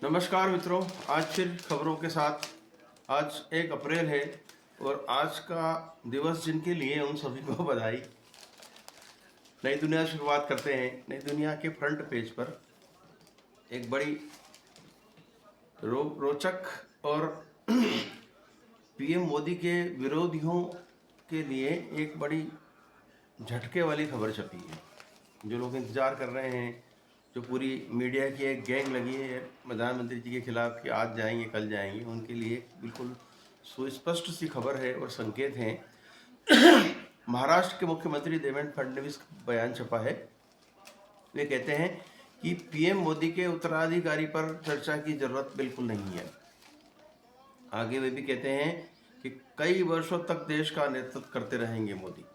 नमस्कार मित्रों, आज फिर खबरों के साथ। आज 1 अप्रैल है और आज का दिवस जिनके लिए उन सभी को बधाई। नई दुनिया से शुरुआत करते हैं। नई दुनिया के फ्रंट पेज पर एक बड़ी रोचक और पीएम मोदी के विरोधियों के लिए एक बड़ी झटके वाली खबर छपी है। जो लोग इंतजार कर रहे हैं, जो पूरी मीडिया की एक गैंग लगी है प्रधानमंत्री जी के खिलाफ कि आज जाएंगे कल जाएंगे, उनके लिए बिल्कुल सुस्पष्ट सी खबर है और संकेत हैं। महाराष्ट्र के मुख्यमंत्री देवेंद्र फडणवीस का बयान छपा है। वे कहते हैं कि पीएम मोदी के उत्तराधिकारी पर चर्चा की जरूरत बिल्कुल नहीं है। आगे वे भी कहते हैं कि कई वर्षों तक देश का नेतृत्व करते रहेंगे मोदी।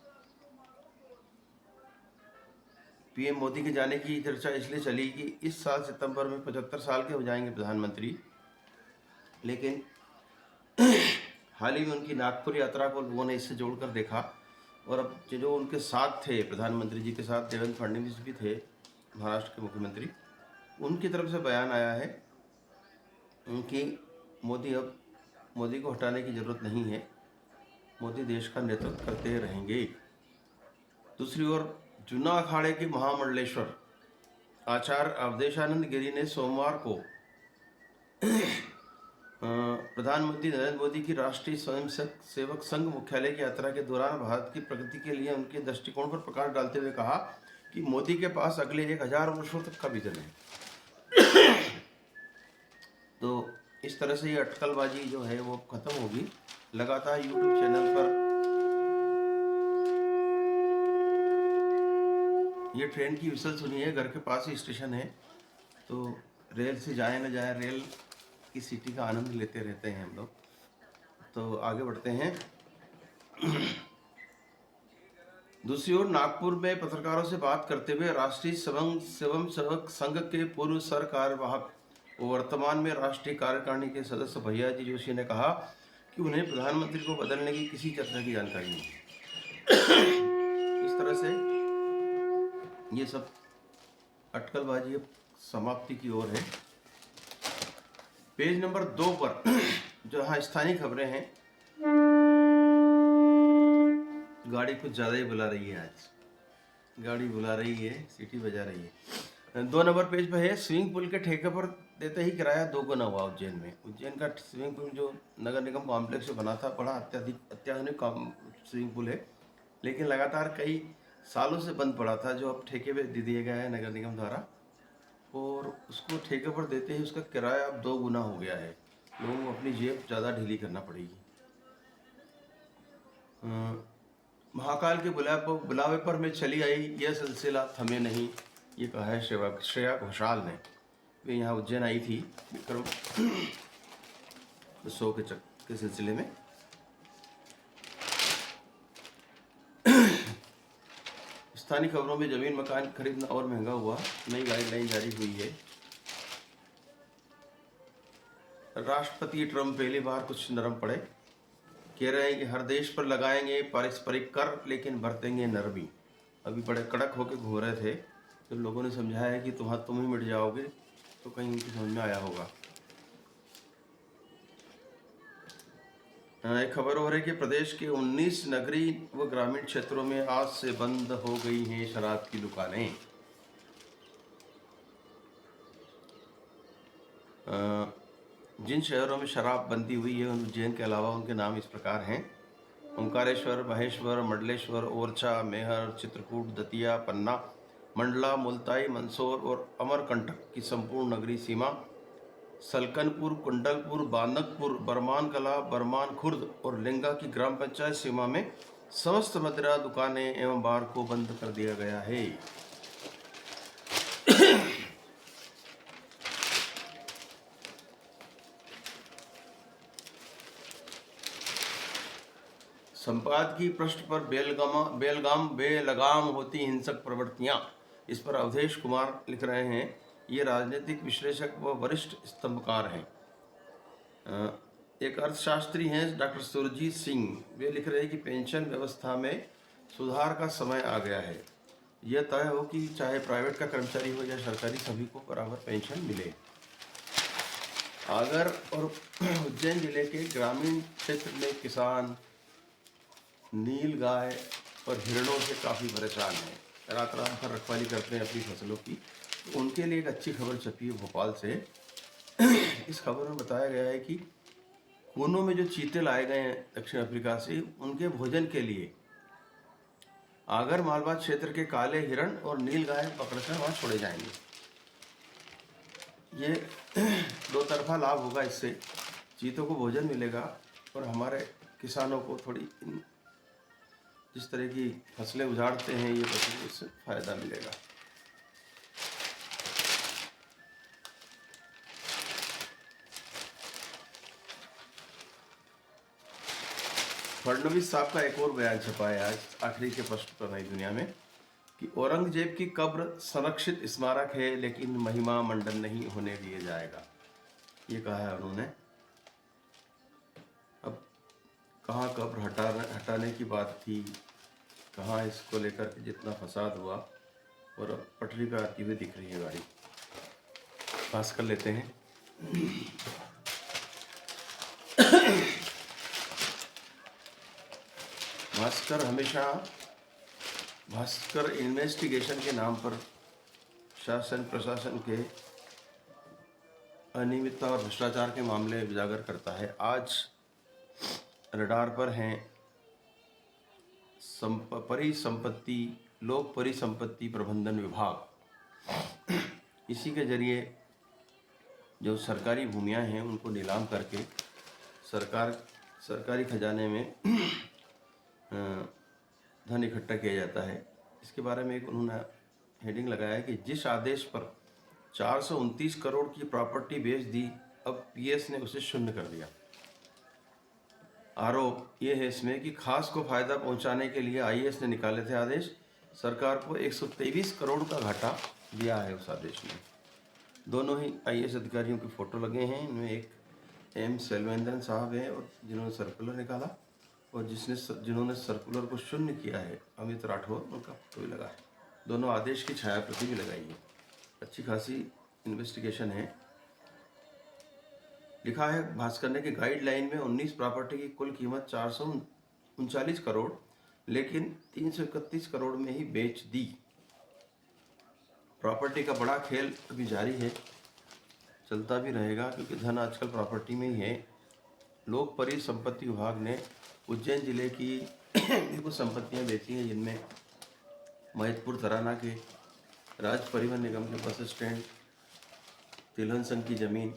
पीएम मोदी के जाने की चर्चा इसलिए चली कि इस साल सितंबर में 75 साल के हो जाएंगे प्रधानमंत्री, लेकिन हाल ही में उनकी नागपुर यात्रा को लोगों ने इससे जोड़कर देखा और अब जो उनके साथ थे, प्रधानमंत्री जी के साथ देवेंद्र फडणवीस भी थे, महाराष्ट्र के मुख्यमंत्री, उनकी तरफ से बयान आया है कि मोदी को हटाने की ज़रूरत नहीं है, मोदी देश का नेतृत्व करते रहेंगे। दूसरी ओर जुना अखाड़े के महामंडलेश्वर आचार्य अवधेशानंद गिरी ने सोमवार को प्रधानमंत्री नरेंद्र मोदी की राष्ट्रीय स्वयंसेवक संघ मुख्यालय की यात्रा के दौरान भारत की प्रगति के लिए उनके दृष्टिकोण पर प्रकाश डालते हुए कहा कि मोदी के पास अगले 1000 वर्षों तक का विजन है। तो इस तरह से ये अटकलबाजी जो है वो खत्म होगी। लगातार यूट्यूब चैनल पर ये ट्रेन की विसल सुनी है। घर के पास ही स्टेशन है, तो रेल से जाए न जाए, रेल की सीटी का आनंद लेते रहते हैं हम लोग। तो आगे बढ़ते हैं। दूसरी ओर नागपुर में पत्रकारों से बात करते हुए राष्ट्रीय स्वयंसेवक संघ के पूर्व सरकार्यवाहक और वर्तमान में राष्ट्रीय कार्यकारिणी के सदस्य भैयाजी जोशी ने कहा कि उन्हें प्रधानमंत्री को बदलने की किसी चर्चा की जानकारी नहीं है। इस तरह से ये सब अटकलबाजी अब समाप्ति की ओर है। पेज नंबर 2 पर जहाँ स्थानीय खबरें हैं, गाड़ी कुछ ज़्यादा ही बुला रही है। आज गाड़ी बुला रही है, सीटी बजा रही है। 2 नंबर पेज पर है, स्विमिंग पूल के ठेके पर देते ही किराया 2 गुना हुआ उज्जैन में। उज्जैन का स्विमिंग पूल जो नगर निगम कॉम्प्लेक्स में बना था, बड़ा अत्याधुनिक स्विमिंग पूल है, लेकिन लगातार कई सालों से बंद पड़ा था, जो अब ठेके पे दे दिया गया है नगर निगम द्वारा, और उसको ठेके पर देते ही उसका किराया अब 2 गुना हो गया है। लोगों को अपनी जेब ज़्यादा ढीली करना पड़ेगी। महाकाल के बुलावे पर मैं चली आई, यह सिलसिला थमे नहीं, ये कहा है श्रेया घोषाल ने। वे यहाँ उज्जैन आई थी विक्रम शो के सिलसिले में। स्थानीय खबरों में जमीन मकान खरीदना और महंगा हुआ, नई गाइडलाइन जारी हुई है। राष्ट्रपति ट्रंप पहली बार कुछ नरम पड़े, कह रहे हैं कि हर देश पर लगाएंगे पारस्परिक कर, लेकिन बरतेंगे नरमी। अभी बड़े कड़क होकर घूम रहे थे, तो लोगों ने समझाया है कि तुम ही मिट जाओगे, तो कहीं उनकी समझ में आया होगा। एक खबर हो रही है कि प्रदेश के 19 नगरीय व ग्रामीण क्षेत्रों में आज से बंद हो गई हैं शराब की दुकानें। जिन शहरों में शराब बंदी हुई है उज्जैन के अलावा उनके नाम इस प्रकार हैं: ओंकारेश्वर, महेश्वर, मंडलेश्वर, ओरछा, मेहर, चित्रकूट, दतिया, पन्ना, मंडला, मुल्ताई, मंदसौर और अमरकंटक की संपूर्ण नगरीय सीमा, सलकनपुर, कुंडलपुर, बांदकपुर, बरमान कला, बरमान खुर्द और लिंगा की ग्राम पंचायत सीमा में समस्त मदिरा दुकानें एवं बार को बंद कर दिया गया है। संपादकीय पृष्ठ पर बेलगाम होती हिंसक प्रवृत्तियां, इस पर अवधेश कुमार लिख रहे हैं। ये राजनीतिक विश्लेषक व वरिष्ठ स्तंभकार हैं। एक अर्थशास्त्री हैं डॉक्टर सुरजीत सिंह, वे लिख रहे हैं कि पेंशन व्यवस्था में सुधार का समय आ गया है। यह तय हो कि चाहे प्राइवेट का कर्मचारी हो या सरकारी, सभी को बराबर पेंशन मिले। आगर और उज्जैन जिले के ग्रामीण क्षेत्र में किसान नील गाय और हिरणों से काफ़ी परेशान हैं। रात रात भर रखवाली करते हैं अपनी फसलों की। तो उनके लिए एक अच्छी खबर छपी है भोपाल से। इस खबर में बताया गया है कि कोनों में जो चीते लाए गए हैं दक्षिण अफ्रीका से, उनके भोजन के लिए आगर मालवा क्षेत्र के काले हिरण और नील गाय पकड़कर वहाँ छोड़े जाएंगे। ये दो तरफा लाभ होगा। इससे चीतों को भोजन मिलेगा और हमारे किसानों को थोड़ी जिस तरह की फसलें उजाड़ते हैं ये पशु, इससे फायदा मिलेगा। फडणवीस साहब का एक और बयान छपा है आज आखिरी के पृष्ठ पर नई दुनिया में कि औरंगजेब की कब्र संरक्षित स्मारक है लेकिन महिमा मंडन नहीं होने दिया जाएगा, ये कहा है उन्होंने। अब कहाँ कब्र हटाने की बात थी, कहाँ इसको लेकर के जितना फसाद हुआ, और अब पटरी पे आती हुई दिख रही है गाड़ी। पास कर लेते हैं। भास्कर इन्वेस्टिगेशन के नाम पर शासन प्रशासन के अनियमितता और भ्रष्टाचार के मामले उजागर करता है। आज रडार पर हैं लोक परिसंपत्ति प्रबंधन विभाग। इसी के जरिए जो सरकारी भूमियां हैं उनको नीलाम करके सरकारी खजाने में धन इकट्ठा किया जाता है। इसके बारे में एक उन्होंने हेडिंग लगाया है कि जिस आदेश पर 429 करोड़ की प्रॉपर्टी बेच दी, अब पीएस ने उसे शून्य कर दिया। आरोप ये है इसमें कि खास को फायदा पहुंचाने के लिए आईएएस ने निकाले थे आदेश। सरकार को 123 करोड़ का घाटा दिया है उस आदेश में। दोनों ही आईएएस अधिकारियों के फोटो लगे हैं। इनमें एक एम सेल्वेंद्रन साहब हैं और जिन्होंने सर्कुलर निकाला, और जिन्होंने सर्कुलर को शून्य किया है अमित राठौर, उनका फोटो भी लगा है। दोनों आदेश की छाया प्रति भी लगाई है। अच्छी खासी इन्वेस्टिगेशन है। लिखा है भास्कर ने कि गाइडलाइन में 19 प्रॉपर्टी की कुल कीमत 439 करोड़, लेकिन 331 करोड़ में ही बेच दी। प्रॉपर्टी का बड़ा खेल अभी जारी है, चलता भी रहेगा, क्योंकि धन आजकल प्रॉपर्टी में ही है। लोक परिसंपत्ति विभाग ने उज्जैन जिले की कुछ संपत्तियां बेची हैं, जिनमें महितपुर तराना के राज्य परिवहन निगम के बस स्टैंड, तिलहन संघ की ज़मीन,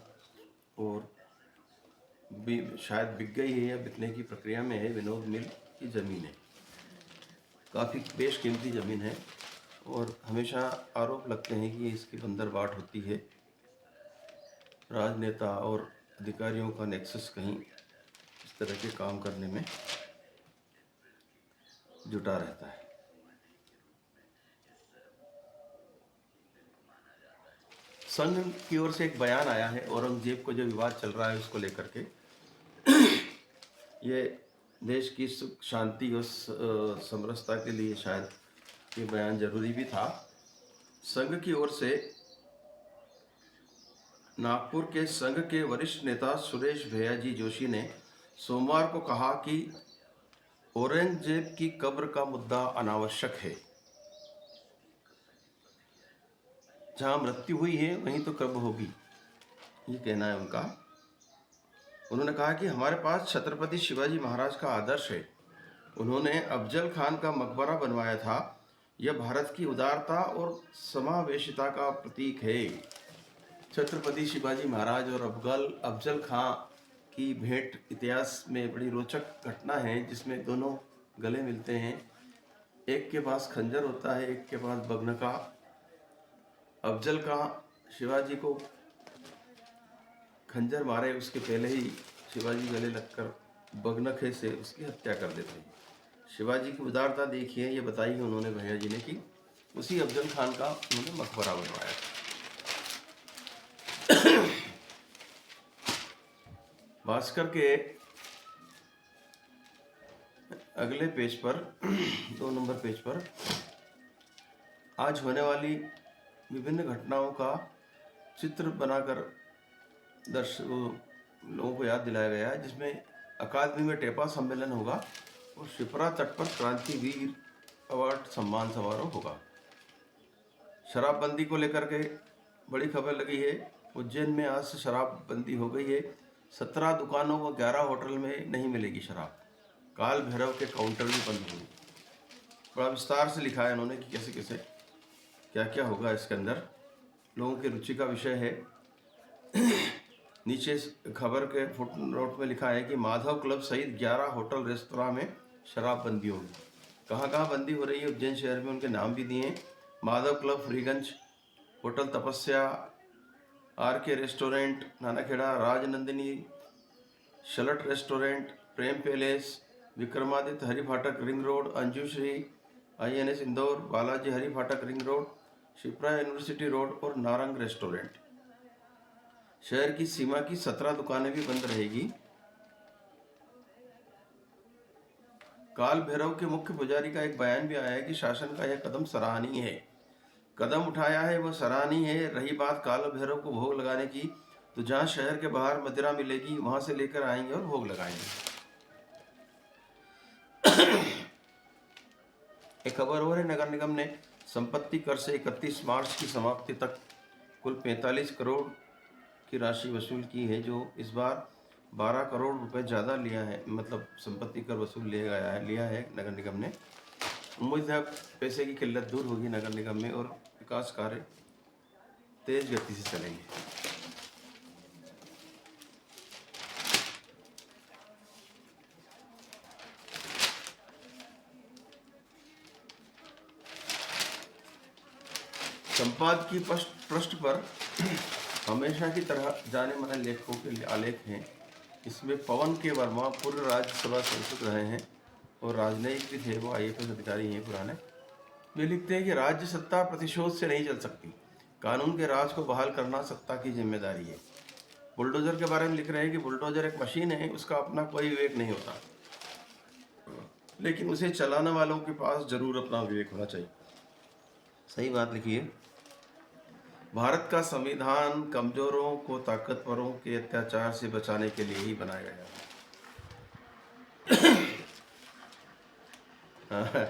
और भी शायद बिक गई है या बिकने की प्रक्रिया में है, विनोद मिल की ज़मीन है। काफ़ी बेशकीमती ज़मीन है और हमेशा आरोप लगते हैं कि इसकी बंदरबाट होती है। राजनेता और अधिकारियों का नेक्सस कहीं इस तरह के काम करने में जुटा रहता है। संघ की ओर से एक बयान आया है औरंगजेब को जो विवाद चल रहा है उसको लेकर के। ये देश की सुख शांति और समरसता के लिए शायद ये बयान जरूरी भी था। संघ की ओर से नागपुर के संघ के वरिष्ठ नेता सुरेश भैयाजी जोशी ने सोमवार को कहा कि औरंगजेब की कब्र का मुद्दा अनावश्यक है। जहां मृत्यु हुई है वहीं तो कब्र होगी, ये कहना है उनका। उन्होंने कहा कि हमारे पास छत्रपति शिवाजी महाराज का आदर्श है। उन्होंने अफजल खान का मकबरा बनवाया था। यह भारत की उदारता और समावेशिता का प्रतीक है। छत्रपति शिवाजी महाराज और अफजल खां की भेंट इतिहास में बड़ी रोचक घटना है, जिसमें दोनों गले मिलते हैं। एक के पास खंजर होता है, एक के पास बगनका। अफजल खां शिवाजी को खंजर मारे उसके पहले ही शिवाजी गले लगकर बगनखे से उसकी हत्या कर देते हैं। शिवाजी की उदारता देखिए, ये बताई उन्होंने भैया जी ने कि उसी अफजल खान का उन्होंने मकबरा बनवाया। भास्कर के अगले पेज पर 2 नंबर पेज पर आज होने वाली विभिन्न घटनाओं का चित्र बनाकर लोगों को याद दिलाया गया है, जिसमें अकादमी में टेपा सम्मेलन होगा और शिप्रा तट पर क्रांतिवीर अवार्ड सम्मान समारोह होगा। शराबबंदी को लेकर के बड़ी खबर लगी है। उज्जैन में आज से शराबबंदी हो गई है। 17 दुकानों व 11 होटल में नहीं मिलेगी शराब। काल भैरव के काउंटर भी बंद होंगे। बड़ा विस्तार से लिखा है उन्होंने कि कैसे कैसे क्या क्या होगा इसके अंदर। लोगों की रुचि का विषय है। नीचे खबर के फुटनोट में लिखा है कि माधव क्लब सहित 11 होटल रेस्तरां में शराबबंदी होगी। कहाँ कहाँ बंदी हो रही है उज्जैन शहर में, उनके नाम भी दिए हैं। Madhav club Freeganj, hotel Tapasya, RK restaurant Nanakheda, Rajnandini, शलट restaurant, Prem palace, Vikramaditya Hari Phatak ring road, Anjushree INS Indore, Balaji Hari Phatak ring road, Shipra university road और नारंग रेस्टोरेंट। शहर की सीमा की 17 दुकानें भी बंद रहेगी। काल भैरव के मुख्य पुजारी का एक बयान भी आया है कि शासन का यह कदम सराहनीय है। कदम उठाया है वह सराहनीय है। रही बात काल भैरव को भोग लगाने की, तो जहां शहर के बाहर मदिरा मिलेगी वहां से लेकर आएंगे और भोग लगाएंगे। एक खबर और है, नगर निगम ने संपत्ति कर से 31 मार्च की समाप्ति तक कुल 45 करोड़ की राशि वसूल की है, जो इस बार 12 करोड़ रुपए ज़्यादा लिया है। मतलब संपत्ति कर वसूल लिया है नगर निगम ने। उम्मीद है पैसे की किल्लत दूर होगी नगर निगम में और विकास कार्य तेज गति से चलेंगे। संपादकीय पृष्ठ पर हमेशा की तरह जाने माने लेखकों के आलेख हैं। इसमें पवन के वर्मा पूर्व राज्यसभा सांसद रहे हैं और राजनयिक भी थे, वो IAS अधिकारी हैं पुराने। वे लिखते हैं कि राज्य सत्ता प्रतिशोध से नहीं चल सकती। कानून के राज को बहाल करना सत्ता की जिम्मेदारी है। बुलडोजर के बारे में लिख रहे हैं कि बुलडोजर एक मशीन है, उसका अपना कोई विवेक नहीं होता, लेकिन उसे चलाने वालों के पास जरूर अपना विवेक होना चाहिए। सही बात लिखी है। भारत का संविधान कमजोरों को ताकतवरों के अत्याचार से बचाने के लिए ही बनाया गया है।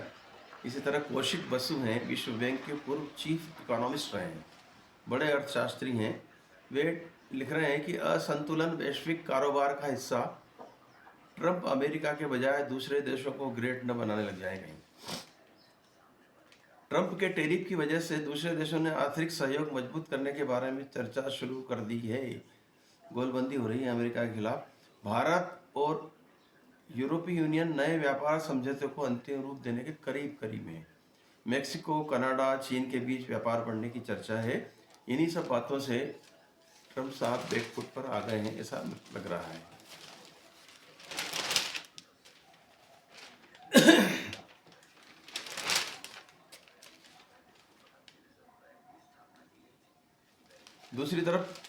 इसी तरह कौशिक बसु हैं, विश्व बैंक के पूर्व चीफ इकोनॉमिस्ट रहे हैं, बड़े अर्थशास्त्री हैं। वे लिख रहे हैं कि असंतुलन वैश्विक कारोबार का हिस्सा। ट्रंप अमेरिका के बजाय दूसरे देशों को ग्रेट न बनाने लग जाएंगे। ट्रंप के टैरिफ की वजह से दूसरे देशों ने आर्थिक सहयोग मजबूत करने के बारे में चर्चा शुरू कर दी है। गोलबंदी हो रही है अमेरिका के खिलाफ। भारत और यूरोपीय यूनियन नए व्यापार समझौते को अंतिम रूप देने के करीब है। मेक्सिको, कनाडा, चीन के बीच व्यापार बढ़ने की चर्चा है। इन्हीं सब बातों से ट्रंप साहब बैकफुट पर आ गए हैं, ऐसा लग रहा है। दूसरी तरफ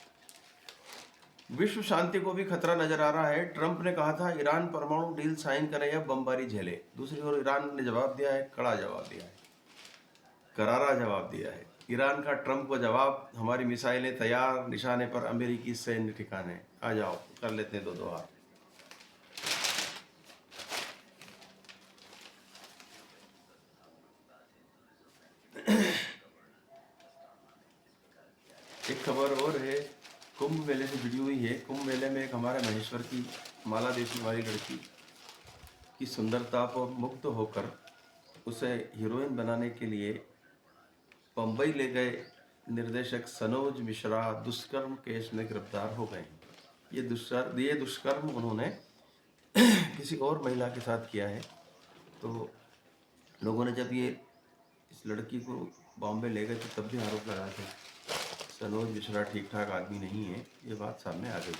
विश्व शांति को भी खतरा नजर आ रहा है। ट्रंप ने कहा था ईरान परमाणु डील साइन करे या बमबारी झेले। दूसरी ओर ईरान ने जवाब दिया है, कड़ा जवाब दिया है, करारा जवाब दिया है। ईरान का ट्रंप को जवाब, हमारी मिसाइलें तैयार, निशाने पर अमेरिकी सैन्य ठिकाने, आ जाओ कर लेते हैं दो हाथ। एक खबर और है, कुंभ मेले से जुड़ी हुई है। कुंभ मेले में एक हमारे महेश्वर की माला देखने वाली लड़की की सुंदरता पर मुग्ध होकर उसे हीरोइन बनाने के लिए बम्बई ले गए निर्देशक सनोज मिश्रा दुष्कर्म केस में गिरफ्तार हो गए। ये दुष्कर्म उन्होंने किसी और महिला के साथ किया है। तो लोगों ने जब ये इस लड़की को बॉम्बे ले गए तो तब भी आरोप लगाए थे सनोज मिश्रा ठीक ठाक आदमी नहीं है। ये बात सामने आ गई।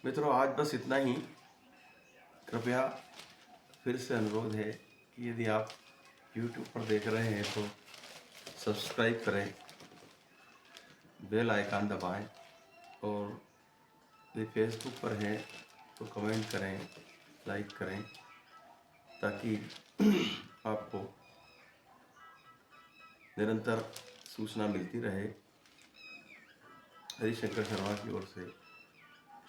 मित्रों, आज बस इतना ही। कृपया फिर से अनुरोध है कि यदि आप YouTube पर देख रहे हैं तो सब्सक्राइब करें, बेल आइकन दबाएं, और यदि फेसबुक पर हैं तो कमेंट करें, लाइक करें, ताकि आपको निरंतर सूचना मिलती रहे। हरिशंकर शर्मा की ओर से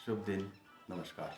शुभ दिन, नमस्कार।